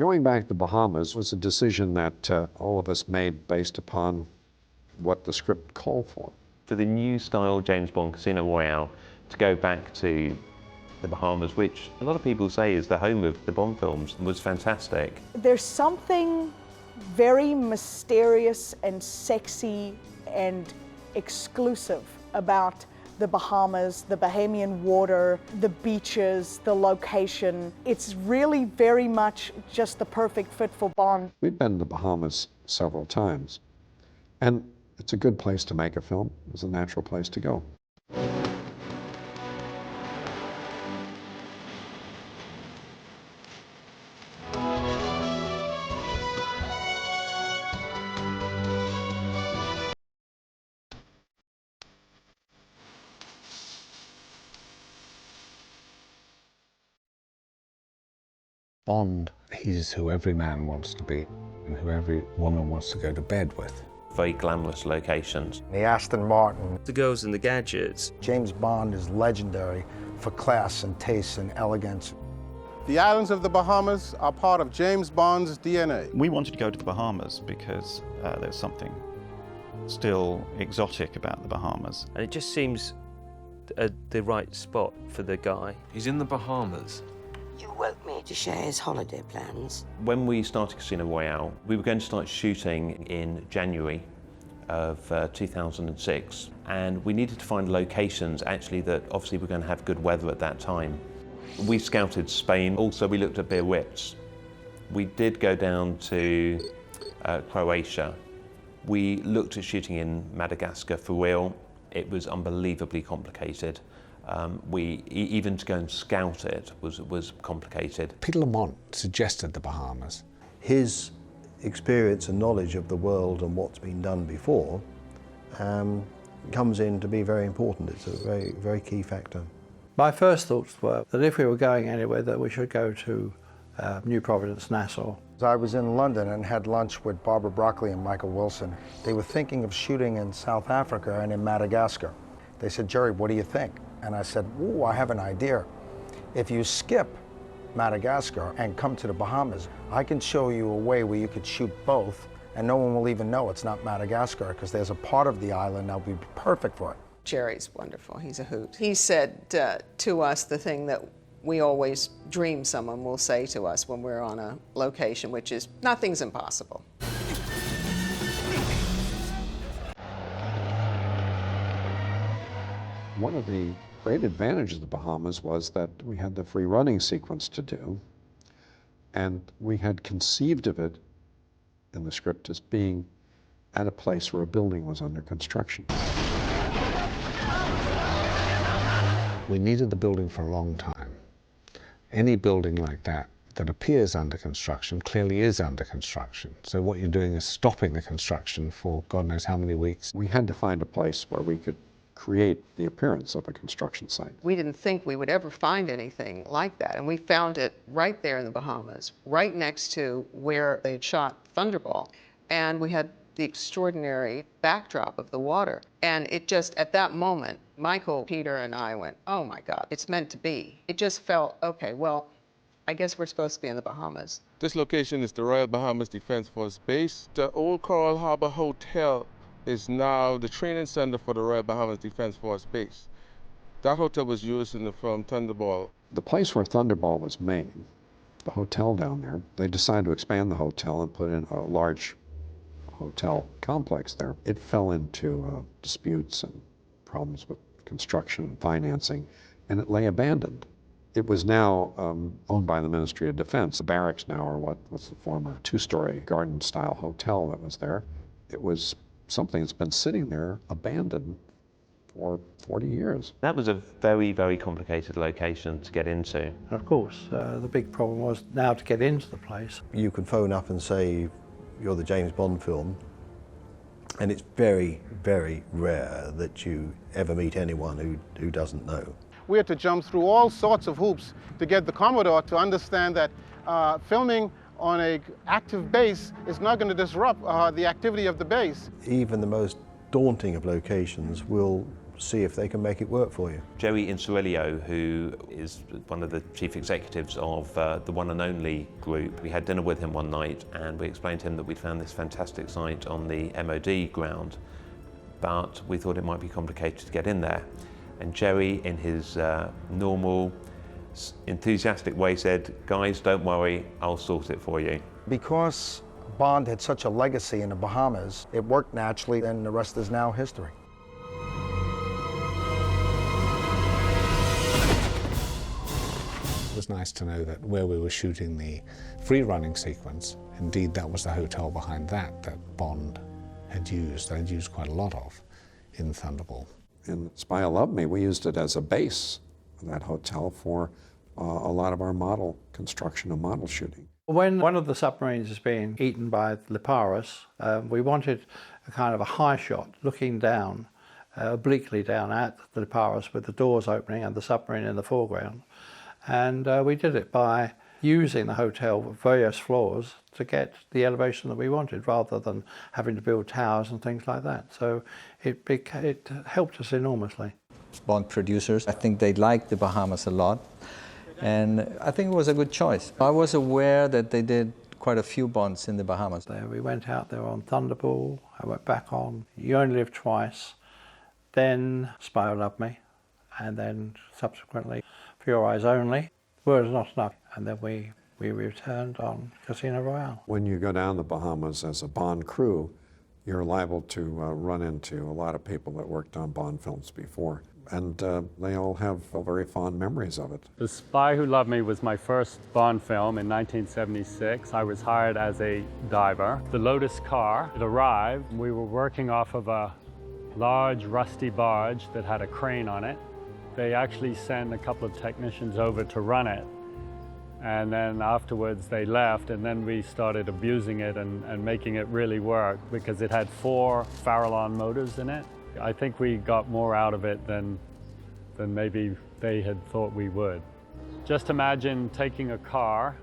Going back to the Bahamas was a decision that all of us made based upon what the script called for. For the new style James Bond Casino Royale to go back to the Bahamas, which a lot of people say is the home of the Bond films, was fantastic. There's something very mysterious and sexy and exclusive about the Bahamas, the Bahamian water, the beaches, the location. It's really very much just the perfect fit for Bond. We've been to the Bahamas several times, and it's a good place to make a film. It's a natural place to go. Bond, he's who every man wants to be and who every woman wants to go to bed with. Very glamorous locations. The Aston Martin. The girls and the gadgets. James Bond is legendary for class and taste and elegance. The islands of the Bahamas are part of James Bond's DNA. We wanted to go to the Bahamas because there's something still exotic about the Bahamas. And it just seems the right spot for the guy. He's in the Bahamas. You woke me to share his holiday plans. When we started Casino Royale, we were going to start shooting in January of 2006, and we needed to find locations actually that obviously were going to have good weather at that time. We scouted Spain, also we looked at Biarritz. We did go down to Croatia. We looked at shooting in Madagascar for real. It was unbelievably complicated. Even to go and scout it was complicated. Peter Lamont suggested the Bahamas. His experience and knowledge of the world and what's been done before comes in to be very important. It's a very, very key factor. My first thoughts were that if we were going anywhere, that we should go to New Providence, Nassau. I was in London and had lunch with Barbara Broccoli and Michael Wilson. They were thinking of shooting in South Africa and in Madagascar. They said, "Jerry, what do you think?" And I said, "Ooh, I have an idea. If you skip Madagascar and come to the Bahamas, I can show you a way where you could shoot both and no one will even know it's not Madagascar because there's a part of the island that would be perfect for it." Jerry's wonderful. He's a hoot. He said to us the thing that we always dream someone will say to us when we're on a location, which is, nothing's impossible. One of the great advantages of the Bahamas was that we had the free running sequence to do, and we had conceived of it in the script as being at a place where a building was under construction. We needed the building for a long time. Any building like that that appears under construction clearly is under construction. So what you're doing is stopping the construction for God knows how many weeks. We had to find a place where we could create the appearance of a construction site. We didn't think we would ever find anything like that, and we found it right there in the Bahamas, right next to where they had shot Thunderball. And we had the extraordinary backdrop of the water. And it just, at that moment, Michael, Peter, and I went, oh my God, it's meant to be. It just felt, okay, well, I guess we're supposed to be in the Bahamas. This location is the Royal Bahamas Defense Force Base. The old Coral Harbor Hotel is now the training center for the Royal Bahamas Defense Force Base. That hotel was used in the film Thunderball. The place where Thunderball was made, the hotel down there, they decided to expand the hotel and put in a large hotel complex there. It fell into disputes and problems with construction and financing, and it lay abandoned. It was now owned by the Ministry of Defense. The barracks now are what's the former two-story garden-style hotel that was there. It was something that's been sitting there abandoned for 40 years. That was a very, very complicated location to get into. Of course, the big problem was now to get into the place. You can phone up and say you're the James Bond film, and it's very, very rare that you ever meet anyone who doesn't know. We had to jump through all sorts of hoops to get the Commodore to understand that filming on an active base is not going to disrupt the activity of the base. Even the most daunting of locations will see if they can make it work for you. Jerry Insurilio, who is one of the chief executives of the One and Only group, we had dinner with him one night and we explained to him that we'd found this fantastic site on the MOD ground, but we thought it might be complicated to get in there. And Jerry, in his normal, enthusiastic way, said, "Guys, don't worry, I'll sort it for you." Because Bond had such a legacy in the Bahamas, it worked naturally, and the rest is now history. It was nice to know that where we were shooting the free-running sequence, indeed that was the hotel behind that Bond had used. They'd used quite a lot of in Thunderball. In Spy Who Loved Me, we used it as a base, that hotel, for a lot of our model construction and model shooting. When one of the submarines is being eaten by Liparis, we wanted a kind of a high shot looking down, obliquely down at the Liparis with the doors opening and the submarine in the foreground. And we did it by using the hotel with various floors to get the elevation that we wanted, rather than having to build towers and things like that. So it helped us enormously. Bond producers, I think they liked the Bahamas a lot, and I think it was a good choice. I was aware that they did quite a few Bonds in the Bahamas. We went out there on Thunderball, I went back on You Only Live Twice, then Spy Who Loved Me, and then subsequently For Your Eyes Only. Words Not Enough, and then we returned on Casino Royale. When you go down the Bahamas as a Bond crew, you're liable to run into a lot of people that worked on Bond films before, and they all have very fond memories of it. The Spy Who Loved Me was my first Bond film in 1976. I was hired as a diver. The Lotus car, it arrived. We were working off of a large rusty barge that had a crane on it. They actually sent a couple of technicians over to run it. And then afterwards they left, and then we started abusing it and making it really work, because it had 4 Farallon motors in it. I think we got more out of it than maybe they had thought we would. Just imagine taking a car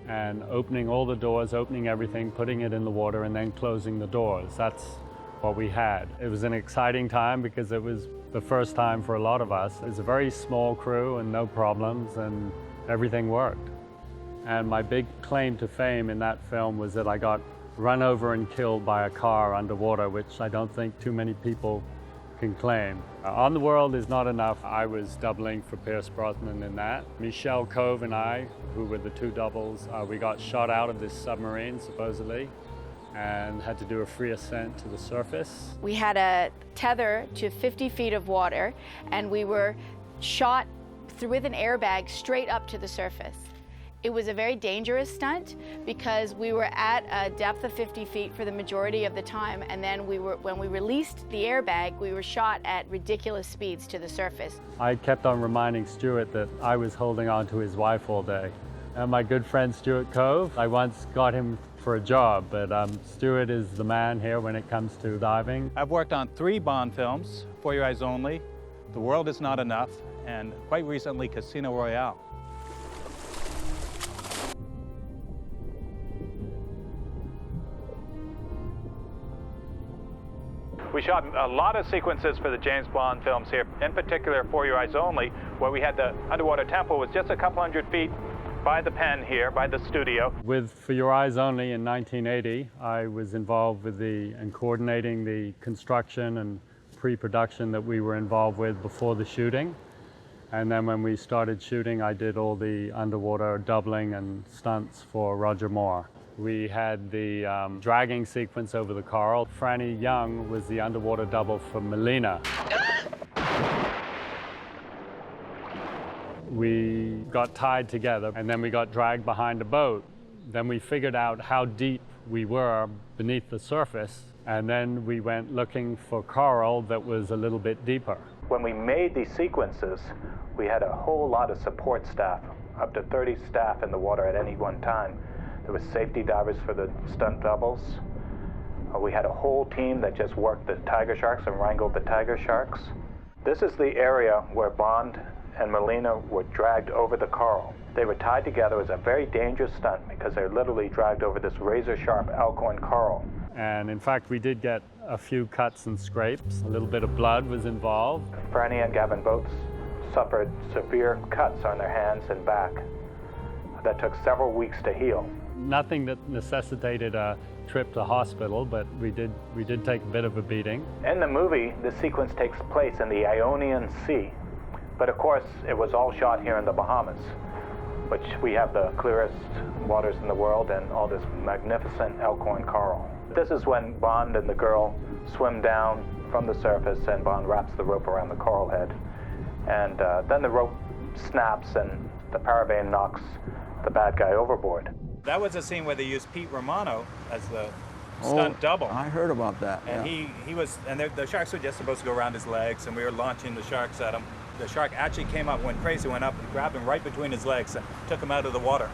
and opening all the doors, opening everything, putting it in the water, and then closing the doors. That's what we had. It was an exciting time because it was the first time for a lot of us. It was a very small crew and no problems, and everything worked. And my big claim to fame in that film was that I got run over and killed by a car underwater, which I don't think too many people can claim. On the World Is Not Enough, I was doubling for Pierce Brosnan in that. Michelle Cove and I, who were the 2 doubles, we got shot out of this submarine, supposedly, and had to do a free ascent to the surface. We had a tether to 50 feet of water, and we were shot with an airbag straight up to the surface. It was a very dangerous stunt because we were at a depth of 50 feet for the majority of the time, and then when we released the airbag, we were shot at ridiculous speeds to the surface. I kept on reminding Stuart that I was holding on to his wife all day. And my good friend Stuart Cove, I once got him for a job, but Stuart is the man here when it comes to diving. I've worked on 3 Bond films, For Your Eyes Only, The World Is Not Enough, and quite recently Casino Royale. We shot a lot of sequences for the James Bond films here, in particular For Your Eyes Only, where we had the underwater temple was just a couple hundred feet by the pen here, by the studio. With For Your Eyes Only in 1980, I was involved with and coordinating the construction and pre-production that we were involved with before the shooting. And then when we started shooting, I did all the underwater doubling and stunts for Roger Moore. We had the dragging sequence over the coral. Franny Young was the underwater double for Melina. We got tied together, and then we got dragged behind a boat. Then we figured out how deep we were beneath the surface, and then we went looking for coral that was a little bit deeper. When we made these sequences, we had a whole lot of support staff, up to 30 staff in the water at any one time. There was safety divers for the stunt doubles. We had a whole team that just worked the tiger sharks and wrangled the tiger sharks. This is the area where Bond and Melina were dragged over the coral. They were tied together. It was a very dangerous stunt because they're literally dragged over this razor-sharp Alcorn coral. And in fact, we did get a few cuts and scrapes. A little bit of blood was involved. Franny and Gavin both suffered severe cuts on their hands and back that took several weeks to heal. Nothing that necessitated a trip to hospital, but we did take a bit of a beating. In the movie, the sequence takes place in the Ionian Sea, but of course it was all shot here in the Bahamas, which we have the clearest waters in the world and all this magnificent elkhorn coral. This is when Bond and the girl swim down from the surface and Bond wraps the rope around the coral head. And then the rope snaps and the paravane knocks the bad guy overboard. That was a scene where they used Pete Romano as the stunt double. I heard about that. And yeah. he was, and the sharks were just supposed to go around his legs, and we were launching the sharks at him. The shark actually came up, went crazy, went up and grabbed him right between his legs and took him out of the water,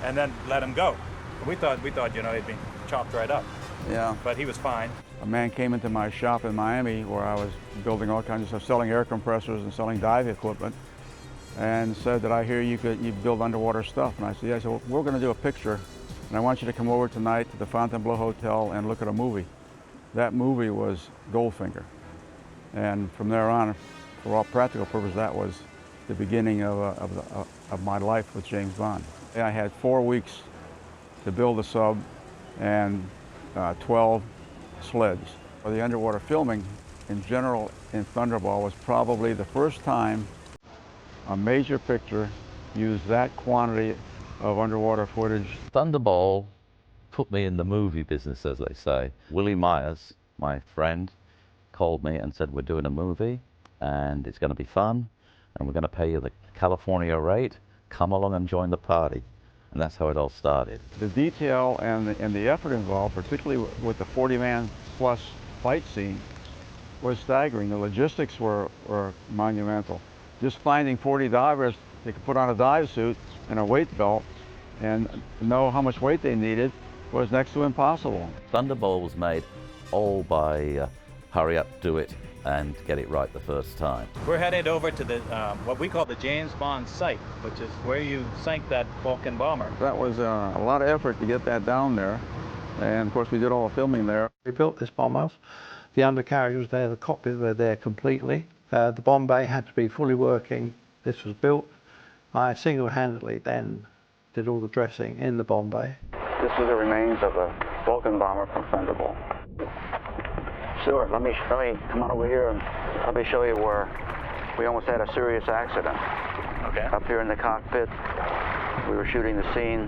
and then let him go. And we thought, you know, he'd been chopped right up. Yeah. But he was fine. A man came into my shop in Miami where I was building all kinds of stuff, selling air compressors and selling dive equipment, and said that I hear you build underwater stuff. And I said, yeah. I said, well, we're going to do a picture, and I want you to come over tonight to the Fontainebleau Hotel and look at a movie. That movie was Goldfinger. And from there on, for all practical purposes, that was the beginning of my life with James Bond. I had 4 weeks to build a sub and 12 sleds. The underwater filming in general in Thunderball was probably the first time a major picture used that quantity of underwater footage. Thunderball put me in the movie business, as they say. Willie Myers, my friend, called me and said, we're doing a movie and it's going to be fun and we're going to pay you the California rate. Come along and join the party. And that's how it all started. The detail and the effort involved, particularly with the 40-man plus fight scene, was staggering. The logistics were monumental. Just finding 40 divers they could put on a dive suit and a weight belt and know how much weight they needed was next to impossible. Thunderball was made all by hurry up, do it, and get it right the first time. We're headed over to the what we call the James Bond site, which is where you sank that Vulcan bomber. That was a lot of effort to get that down there. And of course we did all the filming there. We built this bomb house. The undercarriage was there, the cockpit were there completely. The bomb bay had to be fully working. This was built. I single-handedly then did all the dressing in the bomb bay. This is the remains of a Vulcan bomber from Thunderball. Stuart, let me come on over here and let me show you where we almost had a serious accident. Okay. Up here in the cockpit, we were shooting the scene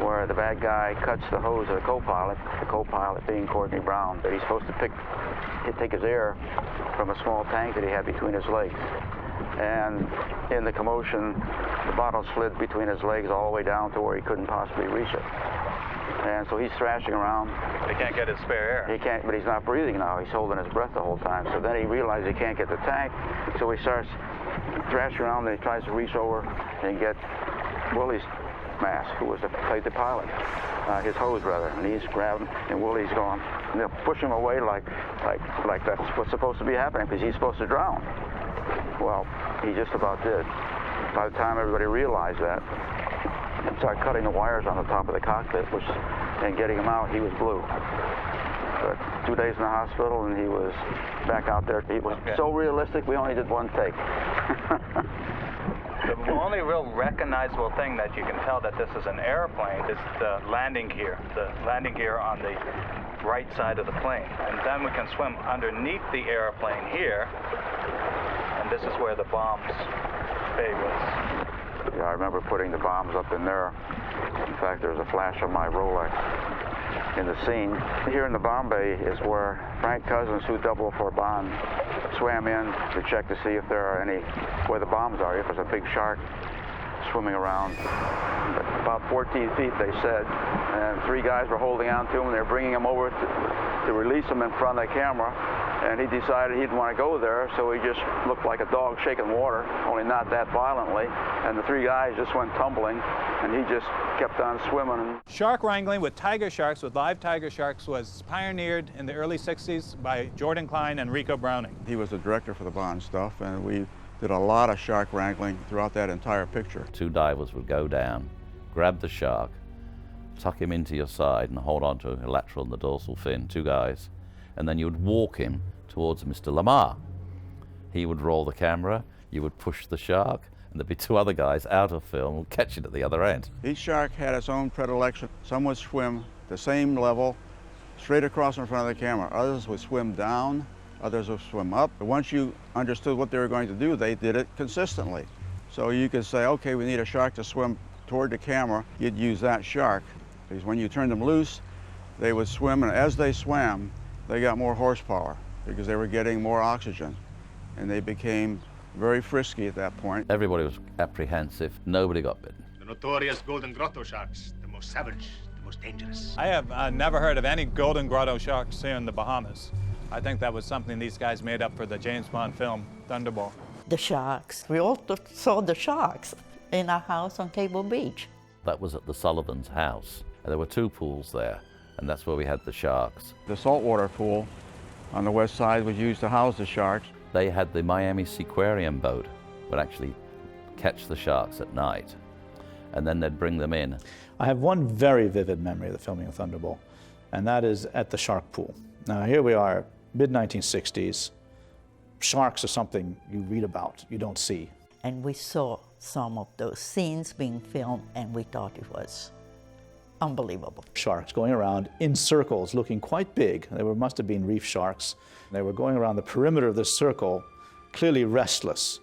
where the bad guy cuts the hose of the co-pilot being Courtney Brown. He's supposed to take his air from a small tank that he had between his legs. And in the commotion, the bottle slid between his legs all the way down to where he couldn't possibly reach it. And so he's thrashing around. They can't get his spare air. He can't, but he's not breathing now. He's holding his breath the whole time. So then he realizes he can't get the tank. So he starts thrashing around and he tries to reach over and get Willie's mask, who played the pilot, his hose rather. And he's grabbing, and Willie's going, and they'll push him away like that's what's supposed to be happening because he's supposed to drown. Well, he just about did. By the time everybody realized that, and started cutting the wires on the top of the cockpit, and getting him out, he was blue. But 2 days in the hospital, and he was back out there. It was so realistic, we only did one take. The only real recognizable thing that you can tell that this is an airplane is the landing gear. The landing gear on the right side of the plane. And then we can swim underneath the airplane here, and this is where the bombs bay was. Yeah, I remember putting the bombs up in there. In fact, there's a flash of my Rolex in the scene. Here in the bomb bay is where Frank Cousins, who doubled for Bond, swam in to check to see if there are any, where the bombs are, if there's a big shark swimming around. About 14 feet, they said, and 3 guys were holding on to him, and they're bringing him over to release him in front of the camera. And he decided he didn't want to go there, so he just looked like a dog shaking water, only not that violently. And the 3 guys just went tumbling, and he just kept on swimming. Shark wrangling with tiger sharks, with live tiger sharks, was pioneered in the early 60s by Jordan Klein and Rico Browning. He was the director for the Bond stuff, and we did a lot of shark wrangling throughout that entire picture. 2 divers would go down, grab the shark, tuck him into your side and hold on to a lateral and the dorsal fin, 2 guys, and then you would walk him towards Mr. Lamar. He would roll the camera, you would push the shark, and there'd be 2 other guys out of film who would catch it at the other end. Each shark had its own predilection. Some would swim the same level, straight across in front of the camera. Others would swim down, others would swim up. But once you understood what they were going to do, they did it consistently. So you could say, okay, we need a shark to swim toward the camera. You'd use that shark, because when you turned them loose, they would swim, and as they swam, they got more horsepower because they were getting more oxygen, and they became very frisky at that point. Everybody was apprehensive. Nobody got bitten. The notorious golden grotto sharks, the most savage, the most dangerous. I have never heard of any golden grotto sharks here in the Bahamas. I think that was something these guys made up for the James Bond film, Thunderball. The sharks. We all saw the sharks in our house on Cable Beach. That was at the Sullivan's house. And there were 2 pools there, and that's where we had the sharks. The saltwater pool on the west side was used to house the sharks. They had the Miami Seaquarium boat, would actually catch the sharks at night, and then they'd bring them in. I have one very vivid memory of the filming of Thunderball, and that is at the shark pool. Now here we are, mid-1960s. Sharks are something you read about, you don't see. And we saw some of those scenes being filmed, and we thought it was unbelievable. Sharks going around in circles, looking quite big. They must have been reef sharks. They were going around the perimeter of this circle, clearly restless.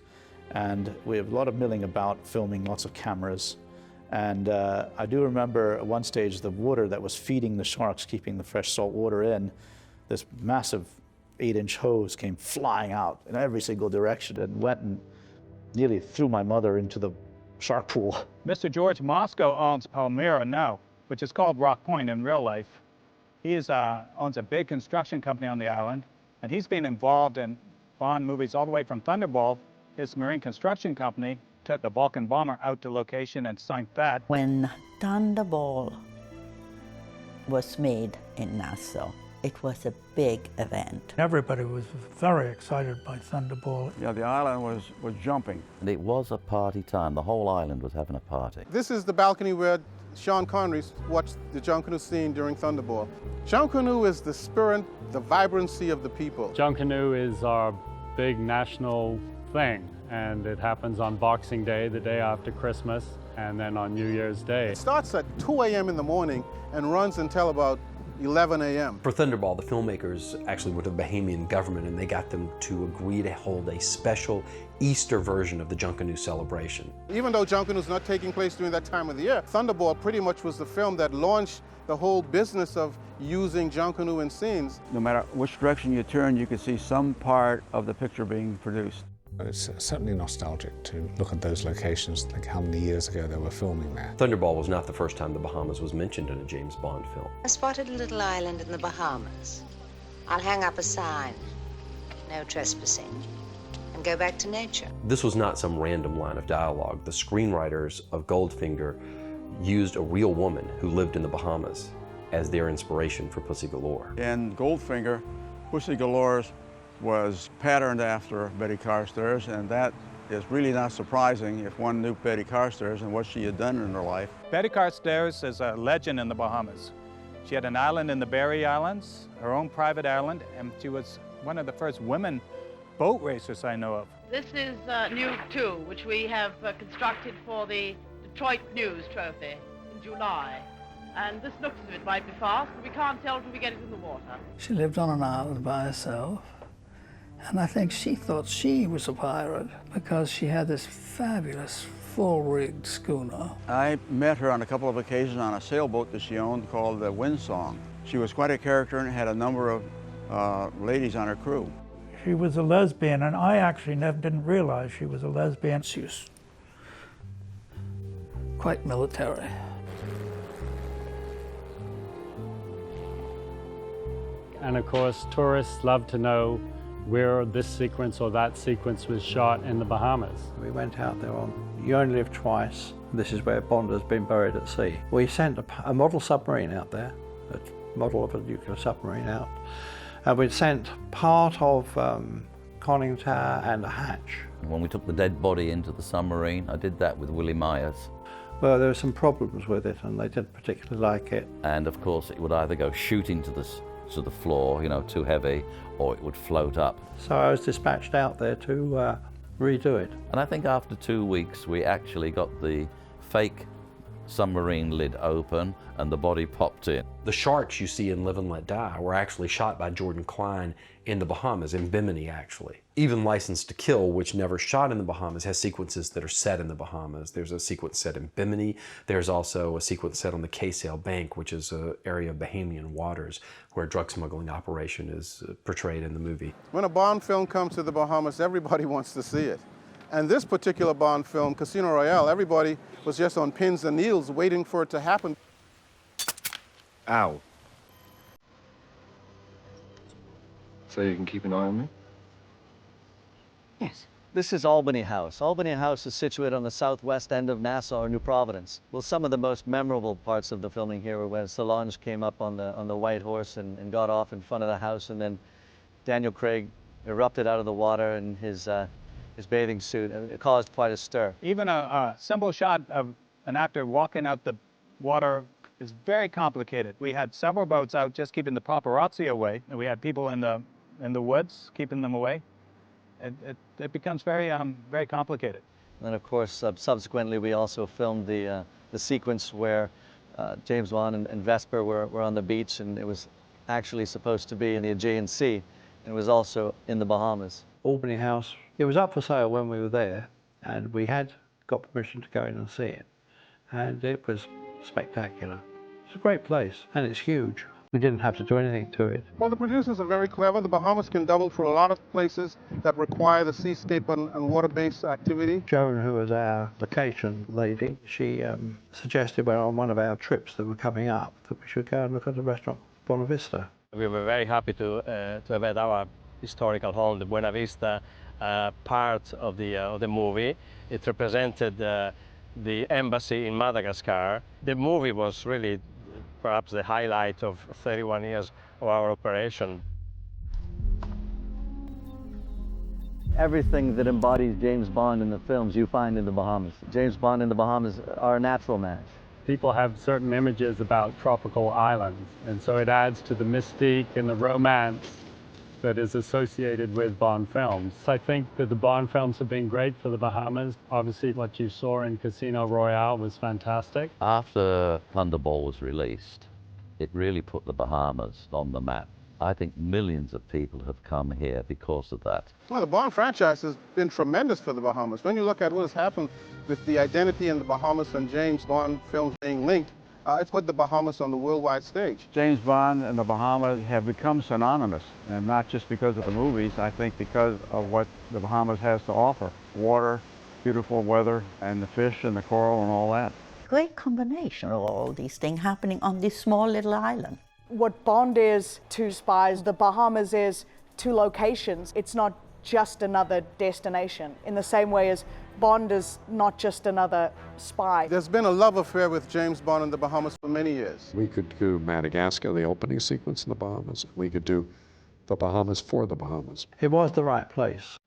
And we have a lot of milling about, filming lots of cameras. And I do remember at one stage the water that was feeding the sharks, keeping the fresh salt water in, this massive 8-inch hose came flying out in every single direction and went and nearly threw my mother into the shark pool. Mr. George Moscow owns Palmyra now, which is called Rock Point in real life. He owns a big construction company on the island, and he's been involved in Bond movies all the way from Thunderball. His marine construction company took the Vulcan bomber out to location and sank that. When Thunderball was made in Nassau, it was a big event. Everybody was very excited by Thunderball. Yeah, the island was jumping. And it was a party time. The whole island was having a party. This is the balcony where Sean Connery watched the Junkanoo scene during Thunderball. Junkanoo is the spirit, the vibrancy of the people. Junkanoo is our big national thing, and it happens on Boxing Day, the day after Christmas, and then on New Year's Day. It starts at 2 a.m. in the morning and runs until about 11 a.m. For Thunderball, the filmmakers actually went to the Bahamian government and they got them to agree to hold a special Easter version of the Junkanoo celebration. Even though Junkanoo's not taking place during that time of the year, Thunderball pretty much was the film that launched the whole business of using Junkanoo in scenes. No matter which direction you turn, you could see some part of the picture being produced. It's certainly nostalgic to look at those locations, think how many years ago they were filming there. Thunderball was not the first time the Bahamas was mentioned in a James Bond film. I spotted a little island in the Bahamas. I'll hang up a sign, no trespassing, and go back to nature. This was not some random line of dialogue. The screenwriters of Goldfinger used a real woman who lived in the Bahamas as their inspiration for Pussy Galore. In Goldfinger, Pussy Galore's was patterned after Betty Carstairs, and that is really not surprising if one knew Betty Carstairs and what she had done in her life. Betty Carstairs is a legend in the Bahamas. She had an island in the Berry Islands, her own private island, and she was one of the first women boat racers I know of. This is Nuke 2, which we have constructed for the Detroit News Trophy in July. And this looks as if it might be fast, but we can't tell till we get it in the water. She lived on an island by herself, and I think she thought she was a pirate because she had this fabulous full-rigged schooner. I met her on a couple of occasions on a sailboat that she owned called the Windsong. She was quite a character and had a number of ladies on her crew. She was a lesbian, and I actually didn't realize she was a lesbian. She was quite military. And of course, tourists love to know where this sequence or that sequence was shot in the Bahamas. We went out there on You Only Live Twice. This is where Bond has been buried at sea. We sent a model submarine out there, a model of a nuclear submarine out. And we sent part of conning tower and a hatch. When we took the dead body into the submarine, I did that with Willie Myers. Well, there were some problems with it, and they didn't particularly like it. And of course, it would either go shooting to the floor, you know, too heavy, or it would float up. So I was dispatched out there to redo it. And I think after 2 weeks, we actually got the fake submarine lid open and the body popped in. The sharks you see in Live and Let Die were actually shot by Jordan Klein in the Bahamas, in Bimini actually. Even License to Kill, which never shot in the Bahamas, has sequences that are set in the Bahamas. There's a sequence set in Bimini. There's also a sequence set on the K-Sail Bank, which is an area of Bahamian waters where a drug smuggling operation is portrayed in the movie. When a Bond film comes to the Bahamas, everybody wants to see it. And this particular Bond film, Casino Royale, everybody was just on pins and needles waiting for it to happen. Ow. So you can keep an eye on me? Yes. This is Albany House. Albany House is situated on the southwest end of Nassau or New Providence. Well, some of the most memorable parts of the filming here were when Solange came up on the white horse and got off in front of the house, and then Daniel Craig erupted out of the water in his bathing suit, and it caused quite a stir. Even a simple shot of an actor walking out the water is very complicated. We had several boats out just keeping the paparazzi away, and we had people in the woods keeping them away. It becomes very complicated. And then, of course, subsequently, we also filmed the sequence where James Bond and Vesper were on the beach, and it was actually supposed to be in the Aegean Sea, and it was also in the Bahamas. Albany House, it was up for sale when we were there, and we had got permission to go in and see it, and it was spectacular. It's a great place, and it's huge. We didn't have to do anything to it. Well, the producers are very clever. The Bahamas can double for a lot of places that require the seascape and water-based activity. Joan, who was our location lady, she suggested on one of our trips that were coming up that we should go and look at the restaurant Bonavista. We were very happy to have had our historical home, the Buena Vista, part of the movie. It represented the embassy in Madagascar. The movie was really perhaps the highlight of 31 years of our operation. Everything that embodies James Bond in the films you find in the Bahamas. James Bond in the Bahamas are a natural match. People have certain images about tropical islands, and so it adds to the mystique and the romance that is associated with Bond films. I think that the Bond films have been great for the Bahamas. Obviously, what you saw in Casino Royale was fantastic. After Thunderball was released, it really put the Bahamas on the map. I think millions of people have come here because of that. Well, the Bond franchise has been tremendous for the Bahamas. When you look at what has happened with the identity in the Bahamas and James Bond films being linked, it's put the Bahamas on the worldwide stage. James Bond and the Bahamas have become synonymous, and not just because of the movies, I think because of what the Bahamas has to offer. Water, beautiful weather, and the fish and the coral and all that. Great combination of all these things happening on this small little island. What Bond is to spies, the Bahamas is to locations. It's not just another destination, in the same way as Bond is not just another spy. There's been a love affair with James Bond in the Bahamas for many years. We could do Madagascar, the opening sequence in the Bahamas. We could do the Bahamas for the Bahamas. It was the right place.